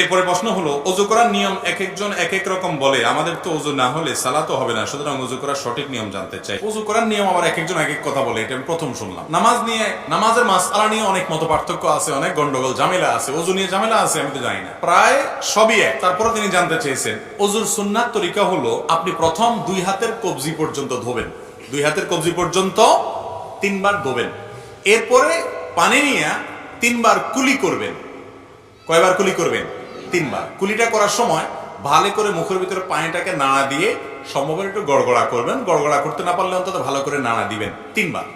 এরপরে প্রশ্ন হলো, অজু করার নিয়ম এক একজন এক এক রকম বলে, আমাদের তো অজু না হলে সালাতও হবে না, সুতরাং অজু করার সঠিক নিয়ম জানতে চাই। অজু করার নিয়ম আবার এক একজন এক এক কথা বলে, এটা আমি প্রথম শুনলাম। নামাজ নিয়ে, নামাজের মাসআলা নিয়ে অনেক মত পার্থক্য আছে, অনেক গন্ডগোল ঝামেলা আছে। অজু নিয়ে ঝামেলা আছে আমি তো জানি না, প্রায় সবই এক। তারপরে তিনি জানতে চেয়েছেন অজুর সুন্নাত তরিকা হলো, আপনি প্রথম দুই হাতের কবজি পর্যন্ত ধোবেন, দুই হাতের কবজি পর্যন্ত 3 বার ধোবেন। এরপরে পানি নিয়ে 3 বার কুলি করবেন। কয়বার কুলি করবেন? 3 বার। কুলিটা করার সময় ভালো করে মুখের ভিতরে পানিটাকে নাড়া দিয়ে সম্ভবত একটু গড়গড়া করবেন। গড়গড়া করতে না পারলে অন্তত ভালো করে নাড়া দিবেন 3 বার।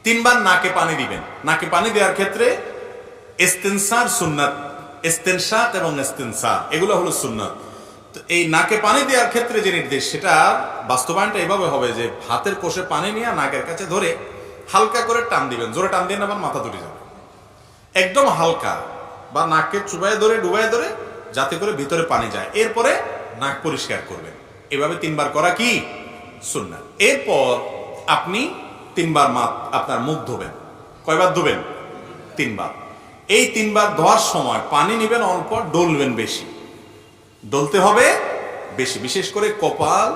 3 বার নাকে পানি দিবেন। নাকে পানি দেওয়ার ক্ষেত্রে ইস্তিনসার সুন্নাত, ইস্তিনশাক এবং ইস্তিনসার এগুলো হলো সুন্নাত। তো এই নাকে পানি দেওয়ার ক্ষেত্রে যে নির্দেশ, সেটা বাস্তবায়নটা এভাবে হবে যে হাতের কোষে পানি নিয়ে নাকের কাছে ধরে হালকা করে টান দিবেন। জোরে টান দিয়ে আবার মাথা তুলে যাবে, একদম হালকা, বা নাককে চুবাই ধরে ডুবাই ধরে যাতে করে ভিতরে পানি যায়। এরপরে নাক পরিষ্কার করবেন। এভাবে 3 বার করা কি সুন্নাত। এরপর আপনি 3 বার আপনার মুখ ধোবেন। কয়বার ধোবেন? 3 বার। এই 3 বার ধোয়ার সময় পানি নেবেন অল্প, ডলবেন বেশি, ডলতে হবে বেশি। বিশেষ করে কপাল,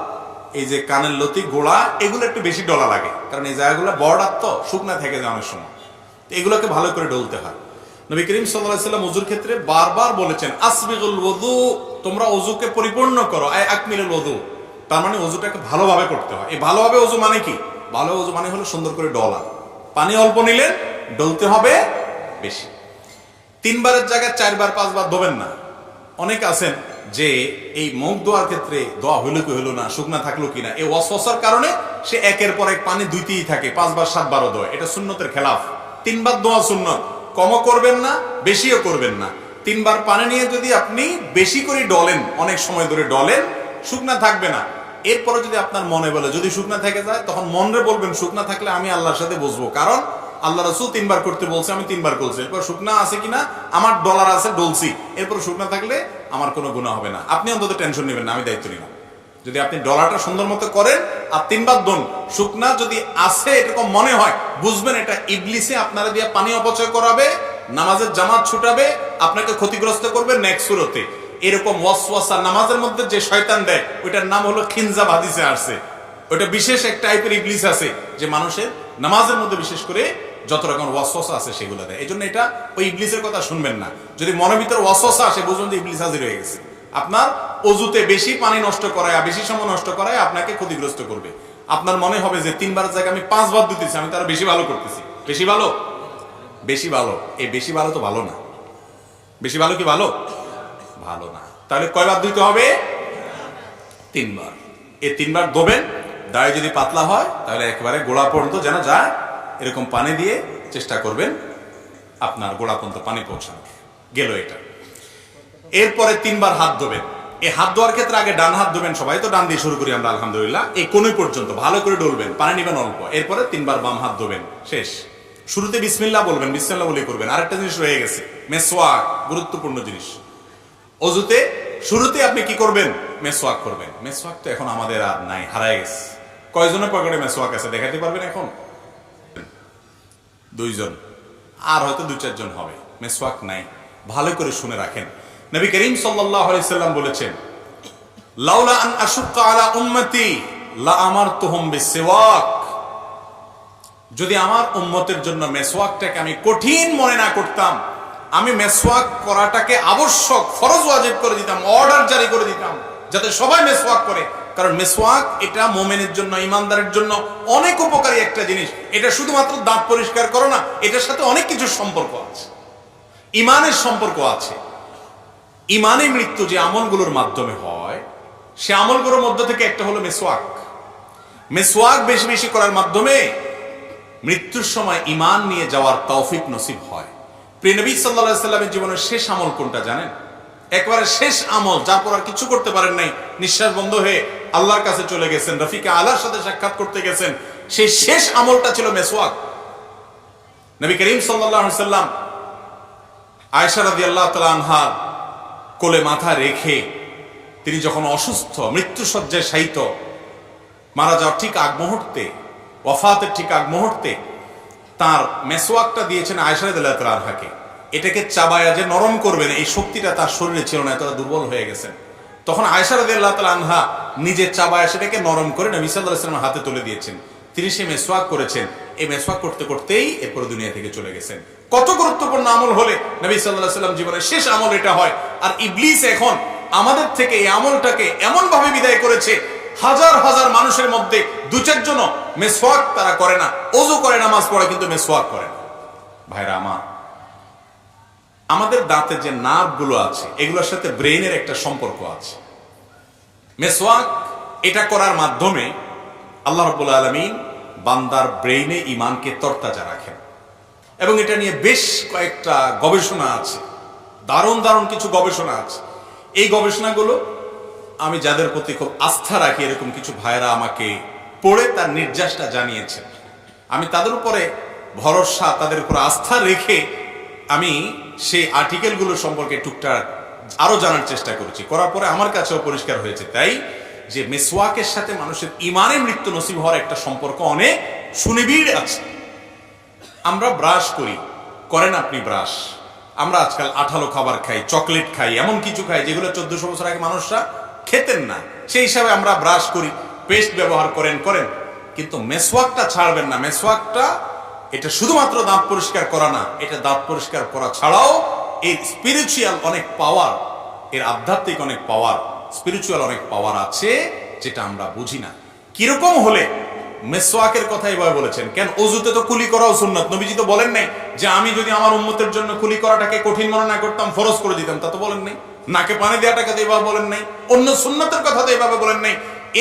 এই যে কানের লতি, গোড়া, এগুলো একটু বেশি ডলা লাগে, কারণ এই জায়গাগুলো বর্ডার তো শুকনা থেকে যায় অনেক সময়, এগুলোকে ভালো করে ডলতে হয়। নবী করিম সাল্লাল্লাহু আলাইহি ওয়াসাল্লাম ওযুর ক্ষেত্রে বারবার বলেছেন, আসবিগুল ওযু, তোমরা ওযুকে পরিপূর্ণ করো, আই আকমিলুল ওযু। তার মানে ওযুটাকে ভালোভাবে করতে হয়। এই ভালোভাবে ওযু মানে কি? ভালো ওযু মানে হলো সুন্দর করে ডলা। পানি অল্প নিলেন, ডলতে হবে বেশি। 3 বারের জায়গায় 4 বার 5 বার ধোবেন না। অনেক আছেন যে এই মুখ ধোয়ার ক্ষেত্রে দোয়া হইলো কি হইলো না, শুকনা থাকলো কিনা, এই ওয়াসওয়াসার কারণে সে একের পর এক পানি ধুইতেই থাকে, 5 বার 7 বারও ধোয়। এটা সুন্নতের খেলাফ। 3 বার ধোয়া সুন্নত, কমও করবেন না, বেশিও করবেন না। 3 বার পানি নিয়ে যদি আপনি বেশি করে ডলেন, অনেক সময় ধরে ডলেন, শুকনা থাকবে না। এরপরে যদি আপনার মনে বলে, যদি শুকনা থেকে যায়, তখন মনরে বলবেন শুকনা থাকলে আমি আল্লাহর সাথে বসবো, কারণ আল্লাহ রাসূল 3 বার করতে বলছে, আমি 3 বার করছি। এরপর শুকনা আছে কিনা, আমার ডলার আছে, ডলছি, এরপর শুকনা থাকলে আমার কোনো গুনাহ হবে না। আপনি অন্তত টেনশন নেবেন না, আমি দায়িত্ব নিলাম। যদি আপনি ডলারটা সুন্দর মতো করেন আর 3 বার দোন, শুকনা যদি আছে এরকম মনে হয়, বুঝবেন এটা ইবলিসে আপনারা দিয়ে পানি অপচয় করাবে, নামাজের জামাত ছুটাবে, আপনাকে ক্ষতিগ্রস্ত করবে নেক্সট সুরতে। এরকম ওয়াসওয়াসা নামাজের মধ্যে যে শয়তান দেয়, ওইটার নাম হলো খিনজাব, হাদিসে আসছে। ওইটা বিশেষ এক টাইপের ইবলিস আছে যে মানুষের নামাজের মধ্যে বিশেষ করে যত রকম ওয়াসওয়াসা আছে সেগুলো দেয়। এই জন্য এটা ওই ইবলিসের কথা শুনবেন না। যদি মনের ভিতরে ওয়াসওয়াসা আসে, বুঝবেন যে ইবলিস হাজির হয়ে গেছে। আপনার অজুতে বেশি পানি নষ্ট করায়, বেশি সময় নষ্ট করায় আপনাকে ক্ষতিগ্রস্ত করবে। আপনার মনে হবে যে 3 বারের জায়গায় আমি 5 বার দিতেছি, আমি তার বেশি ভালো করতেছি। বেশি ভালো, বেশি ভালো। এই বেশি ভালো তো ভালো না। বেশি ভালো কি ভালো? ভালো না। তাহলে কয়বার দিতে হবে? 3 বার। এই 3 বার ধোবেন। দাড়ি যদি পাতলা হয় তাহলে একেবারে গোড়া পর্যন্ত যেন যায়, এরকম পানি দিয়ে চেষ্টা করবেন আপনার গোড়া পর্যন্ত পানি পৌঁছানো গেল এটা। এরপরে 3 বার হাত ধোবেন। এই হাত ধোয়ার ক্ষেত্রে আগে ডান হাত ধোবেন, সবাই তো ডান দিয়ে শুরু করি আমরা আলহামদুলিল্লাহ। এই কোণই পর্যন্ত ভালো করে ডলবেন, পানি নেবেন অল্প। এরপরে 3 বার বাম হাত ধোবেন, শেষ। শুরুতে বিসমিল্লাহ বলবেন, বিসমিল্লাহ বলে করবেন। আরেকটা জিনিস রয়ে গেছে, মেসওয়াক, গুরুত্বপূর্ণ জিনিস। অজুতে শুরুতে আপনি কি করবেন? মেসওয়াক করবেন। মেসওয়াক তো এখন আমাদের আর নাই, হারায় গেছে। কয়জনের পকেটে মেসওয়াক আছে দেখাতে পারবেন এখন? 2 জন, আর হয়তো 2-4 জন হবে। মেসওয়াক নাই, ভালো করে শুনে রাখেন। নবী করিম সাল্লাল্লাহু আলাইহি সাল্লাম বলেছেন, লাউলা আন আশুক্কা আলা উম্মতি লা আমারতুহুম বিসওয়াক। যদি আমার উম্মতের জন্য মেসওয়াকটাকে আমি কঠিন মনে না করতাম, আমি মেসওয়াক করাটাকে আবশ্যক, ফরজ ওয়াজিব করে দিতাম, অর্ডার জারি করে দিতাম যাতে সবাই মেসওয়াক করে। কারণ মেসওয়াক এটা মুমিনের জন্য, ইমানদারের জন্য অনেক উপকারী একটা জিনিস। এটা শুধুমাত্র দাঁত পরিষ্কার করো না, এটার সাথে অনেক কিছু সম্পর্ক আছে, ইমানের সম্পর্ক আছে। ইমানে মৃত্যু যে আমলগুলোর মাধ্যমে হয়, সে আমলগুলোর মধ্য থেকে একটা হলো মেসওয়াক। মেসওয়াক বেশি বেশি করার মাধ্যমে মৃত্যুর সময় ইমান নিয়ে যাওয়ার তৌফিক নসিব হয়। প্রিয় নবী সাল্লাল্লাহু আলাইহি সাল্লামের জীবনের শেষ আমল কোনটা জানেন? একবারে শেষ আমল, যার পর আর কিছু করতে পারেন নাই, নিঃশ্বাস বন্ধ হয়ে আল্লাহর কাছে চলে গেছেন, রফিকে আলার সাথে সাক্ষাৎ করতে গেছেন। সেই শেষ আমলটা ছিল মেসওয়াক। নবী করিম সাল্লাল্লাহু আলাইহি সাল্লাম আয়েশা রাদিয়াল্লাহু তাআলা আনহা কোলে মাথা রেখে তিনি যখন অসুস্থ, মৃত্যুশয্যায় শায়িত, মারা যাওয়ার ঠিক আগ মুহূর্তে, ওয়াফাতের ঠিক আগ মুহূর্তে তার মেসওয়াকটা দিয়েছেন আয়েশা রাদিয়াল্লাহু তাআলা আনহাকে। এটাকে চাবায়া যে নরম করবেন এই শক্তিটা তার শরীরে ছিল না, এতটা দুর্বল হয়ে গেছেন। তখন আয়েশা রাদিয়াল্লাহু তাআলা আনহা নিজে চাবায়া সেটাকে নরম করে নবী সাল্লাল্লাহু আলাইহি ওয়াসাল্লামের হাতে তুলে দিয়েছেন। তিনি সে মেসওয়াক করেছেন, এই মেসওয়াক করতে করতেই এরপর দুনিয়া থেকে চলে গেছেন। কত গুরুত্বপূর্ণ আমল হলে নবী সাল্লাল্লাহু আলাইহি ওয়াসাল্লাম জীবনের শেষ আমল এটা হয়। আর ইবলিস এখন আমাদের থেকে এই আমলটাকে এমন ভাবে বিদায় করেছে, হাজার হাজার মানুষের মধ্যে দু চারজন মেসওয়াক তারা করে না, ওযু করে নামাজ পড়ে কিন্তু মেসওয়াক করে না। ভাইরা আমার, আমাদের দাঁতে যে নার্ভ গুলো আছে এগুলোর সাথে ব্রেইনের একটা সম্পর্ক আছে। মেসওয়াক এটা করার মাধ্যমে আল্লাহ রাব্বুল আলামিন বান্দার ব্রেইনে ঈমানকে তরতাজা রাখেন, এবং এটা নিয়ে বেশ কয়েকটা গবেষণা আছে, দারুণ দারুণ কিছু গবেষণা আছে। এই গবেষণাগুলো আমি যাদের প্রতি খুব আস্থা রাখি, এরকম কিছু ভাইরা আমাকে পড়ে তার নির্যাসটা জানিয়েছেন। আমি তাদের উপরে ভরসা, তাদের উপর আস্থা রেখে আমি সেই আর্টিকেলগুলো সম্পর্কে টুকটাক আরো জানার চেষ্টা করেছি। করার পরে আমার কাছেও পরিষ্কার হয়েছে তাই যে মেসওয়াকের সাথে মানুষের ঈমানে মৃত্যু নসিব হওয়ার একটা সম্পর্ক অনেক সুনিবিড় আছে। আমরা ব্রাশ করেন আপনি ব্রাশ, আমরা আজকাল আঠালো খাবার খাই, চকলেট খাই, এমন কিছু খাই যেগুলো 1400 বছর আগে মানুষরা খেতেন না, সেই হিসাবে আমরা ব্রাশ করি, পেস্ট ব্যবহার করেন, কিন্তু মেসওয়াকটা ছাড়বেন না। মেসওয়াকটা এটা শুধুমাত্র দাঁত পরিষ্কার করা না, এটা দাঁত পরিষ্কার করা ছাড়াও এর স্পিরিচুয়াল অনেক পাওয়ার, এর আধ্যাত্মিক অনেক পাওয়ার, স্পিরিচুয়াল অনেক পাওয়ার আছে যেটা আমরা বুঝি না। কিরকম হলে মেসওয়াকের কথা এভাবে বলেছেন কেন? ওযুতে তো কুলি করাও সুন্নাত। নবীজি তো বলেন নাই যে আমি যদি আমার উম্মতের জন্য কুলি করাটাকে কঠিন মনে না করতাম ফরজ করে দিতাম, তা তো বলেন নাই। নাকে পানি দেওয়াটাকে তো এভাবে বলেন নাই, অন্য সুন্নাতের কথা তো এভাবে বলেন নাই।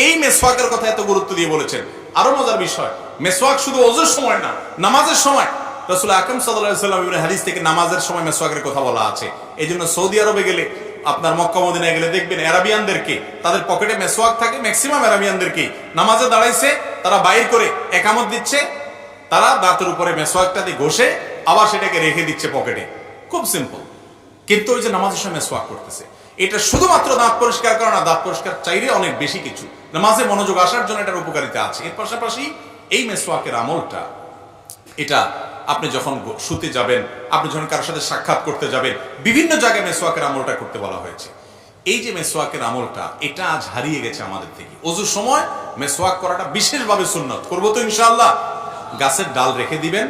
এই মেসওয়াকের কথা এত গুরুত্ব দিয়ে বলেছেন। আরো মজার বিষয়, মেসওয়াক শুধু ওযুর সময় না, নামাজের সময় রাসূল আকরাম সাল্লাল্লাহু আলাইহি ওয়াসাল্লাম ইবনে হাদিস থেকে নামাজের সময় মেসওয়াকের কথা বলা আছে। এইজন্য সৌদি আরবে গেলে, আপনার মক্কা মদিনায় গেলে দেখবেন আরাবিয়ানদেরকে তাদের পকেটে মেসওয়াক থাকে, ম্যাক্সিমাম আরাবিয়ানদেরকে নামাজে দাঁড়াইছে তারা বাইর করে একামত দিচ্ছে, তারা দাঁতের উপরে মেসওয়াকটা দিয়ে ঘষে আবার সেটাকে রেখে দিচ্ছে পকেটে, খুব সিম্পল। কিন্তু ওই যে নামাজের সময় মেসওয়াক করতেছে, এটা শুধুমাত্র দাঁত পরিষ্কার করা না, দাঁত পরিষ্কার চাইলে অনেক বেশি কিছু, নামাজে মনোযোগ আসার জন্য এটার উপকারিতা আছে। এর পাশাপাশি এই মেসওয়াকের আমলটা, এটা আপনি যখন শুতে যাবেন, আপনি যখন কারোর সাথে সাক্ষাৎ করতে যাবেন, বিভিন্ন জায়গায় মেসওয়াকের আমলটা করতে বলা হয়েছে। এই যে মেসওয়াকের আমলটা, এটা আজ হারিয়ে গেছে আমাদের থেকে। ওযুর সময় মেসওয়াক করাটা বিশেষভাবে সুন্নাত। করবো তো ইনশাআল্লাহ। গাছের ডাল রেখে দিবেন,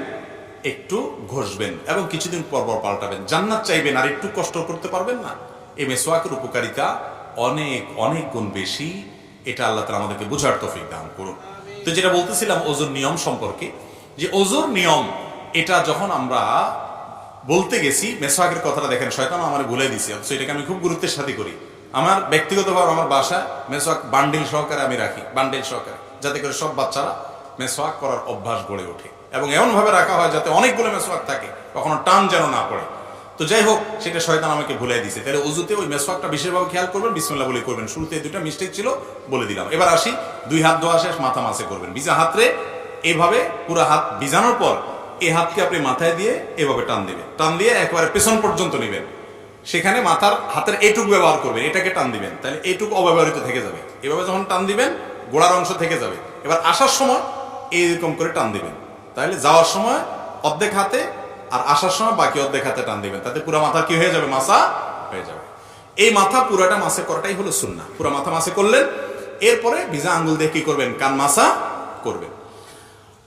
একটু ঘষবেন এবং কিছুদিন পর পর পাল্টাবেন, জান্নাত চাইবেন, আর একটু কষ্ট করতে পারবেন না। এই মেসওয়াকের উপকারিতা অনেক অনেক গুণ বেশি। এটা আল্লাহ তাআলা আমাদেরকে বুঝার তৌফিক দান করুন। তো যেটা বলতেছিলাম ওযুর নিয়ম সম্পর্কে, যে ওযুর নিয়ম এটা যখন আমরা বলতে গেছি, মেসওয়াকের কথাটা দেখেন শয়তান আমার ভুলে দিছে, অথচ এটাকে আমি খুব গুরুত্বের সাথে করি। আমার ব্যক্তিগতভাবে আমার বাসায় মেসওয়াক বান্ডিল সহকারে আমি রাখি, বান্ডিল সহকারে, যাতে করে সব বাচ্চারা মেসওয়াক করার অভ্যাস গড়ে ওঠে, এবং এমন ভাবে রাখা হয় যাতে অনেকগুলো মেসওয়াক থাকে, কখনো টান যেন না পড়ে। তো যাই হোক, সেটা শয়তান আমাকে ভুলে দিছে। তাহলে ওযুতে ওই মেসওয়াকটা বিশেষভাবে খেয়াল করবেন, বিসমিল্লাহ বলে করবেন। শুরুতে দুটো মিস্টেক ছিল, বলে দিলাম। এবার আসি, 2 হাত ধোয়া শেষ, মাথা মাসে করবেন। ভিজা হাতরে এইভাবে পুরো হাত ভিজানোর পর এই হাতকে আপনি মাথায় দিয়ে এভাবে টান দিবেন, টান দিয়ে একেবারে পেছন পর্যন্ত নেবেন, সেখানে মাথার হাতের এইটুক ব্যবহার করবেন, এটাকে টান দিবেন, তাহলে এইটুক অব্যবহৃত থেকে যাবে। এভাবে যখন টান দিবেন গোড়ার অংশ থেকে যাবে। এবার আসার সময় এইরকম করে টান দিবেন, তাহলে যাওয়ার সময় অর্ধেক হাতে আর আসার সময় বাকি অর্ধেক হাতে টান দিবেন, তাতে পুরো মাথা কি হয়ে যাবে? মাসা হয়ে যাবে। এই মাথা পুরাটা মাসে করাটাই হলো সুন্নাহ। পুরো মাথা মাসে করলেন, এরপরে ভিজা আঙ্গুল দিয়ে কি করবেন? কান মাসা করবেন।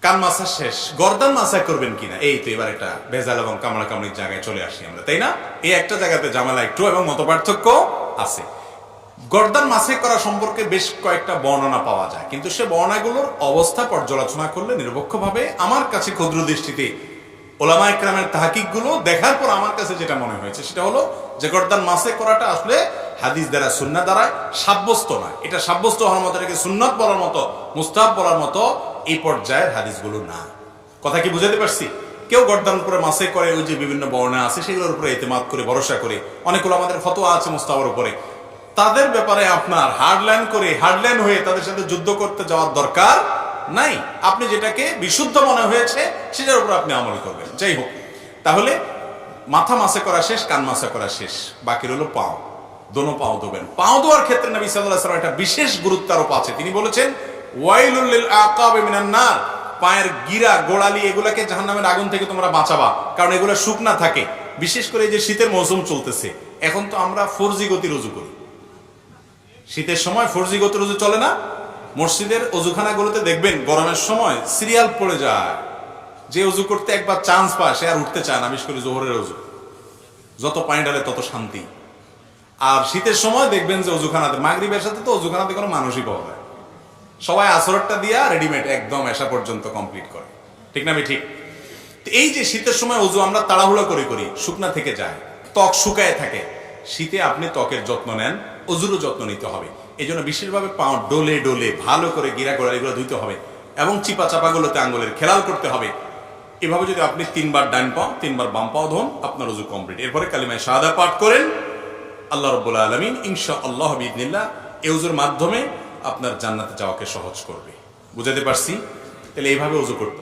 কান মাসা শেষ, গর্দান মাসা করবেন কিনা, এই তো এবার একটা ভেজাল এবং কামড়া কামড়ির জায়গায় চলে আসি আমরা, তাই না? এই একটা জায়গাতে ঝামেলা একটু এবং মতপার্থক্য আছে। গর্দান মাসে করা সম্পর্কে বেশ কয়েকটা বর্ণনা পাওয়া যায়, কিন্তু সে বর্ণনাগুলোর অবস্থা পর্যালোচনা করলে নিরপেক্ষভাবে আমার কাছে ক্ষুদ্র দৃষ্টিতে ওলামায়ে কেরামের তাহকিকগুলো দেখার পর আমার কাছে যেটা মনে হয়েছে সেটা হলো যে গর্দান মাসে করাটা আসলে হাদিস দ্বারা, সুন্নাহ দ্বারা সাব্যস্ত নয়। এটা সাব্যস্ত হওয়ার মতো, এটাকে সুন্নাত বলার মতো, মুস্তাহাব বলার মতো এই পর্যায়ের হাদিসগুলো না। কথা কি বুঝাতে পারছি? কেউ গর্দান করে মাসে করে, ওই যে বিভিন্ন বর্ণনা আছে সেগুলোর উপরে ইতিমাদ করে, ভরসা করে, অনেকগুলো আমাদের ফতোয়া আছে মুস্তাহাবের উপরে, তাদের ব্যাপারে আপনার হার্ডলাইন হয়ে তাদের সাথে যুদ্ধ করতে যাওয়ার দরকার নাই। আপনি যেটাকে বিশুদ্ধ মনে হয়েছে সেটার উপর আপনি আমল করবেন। যাই হোক, তাহলে মাথা মাসে করা শেষ, কান মাসে করা শেষ, বাকি হলো পাও। দোনো পাও ধোবেন। পাও ধোয়ার ক্ষেত্রে নবী সাল্লাল্লাহু আলাইহি ওয়াসাল্লাম একটা বিশেষ গুরুত্ব আরোপ আছে। তিনি বলেছেন, ওয়াইলুল লিল আকাবি মিনান নার, পায়ের গিরা, গোড়ালি, এগুলাকে জাহান্নামের আগুন থেকে তোমরা বাঁচাবা, কারণ এগুলো শুকনা থাকে। বিশেষ করে এই যে শীতের মৌসুম চলতেছে, এখন তো আমরা 4G গতির অজু করি। শীতের সময় 4G গতির অজু চলে না? মসজিদের অজুখানাগুলোতে দেখবেন গরমের সময় সিরিয়াল পড়ে যায়। যে অজু করতে একবার চান্স পায় সে আর উঠতে চায় না, বিশেষ করে জোহরের অজু। যত পানি ঢালে তত শান্তি। আর শীতের সময় দেখবেন যে অজুখানাতে, মাগরিবের সাথে তো অজুখানাতে কোনো মানুষই পাওয়া যায়, সবাই আসরটা দিয়া রেডিমেড একদম এসা পর্যন্ত কমপ্লিট করে, ঠিক না? আমি ঠিক। এই যে শীতের সময় অজু আমরা তাড়াহুড়া করে করি, শুকনা থেকে যায়, ত্বক শুকায় থাকে। শীতে আপনি ত্বকের যত্ন নেন, অজুরও যত্ন নিতে হবে। এই জন্য বিশেষভাবে পাও ডোলে ডোলে ভালো করে গিরা গোড়া এগুলো ধুইতে হবে, এবং চিপা চাপাগুলোতে আঙ্গুলের খেলাল করতে হবে। এভাবে যদি আপনি 3 বার ডান পাও 3 বার বাম পাও ধোন, আপনার অজু কমপ্লিট। এরপরে কালিমায়ে শাহাদা পাঠ করেন। আল্লাহ রাব্বুল আলামিন ইনশাআল্লাহ বিইذনিল্লাহ এই ওযুর মাধ্যমে আপনার জান্নাতে যাওয়াকে সহজ করবে। বুঝাতে পারছি? তাহলে এইভাবে ওযু করতে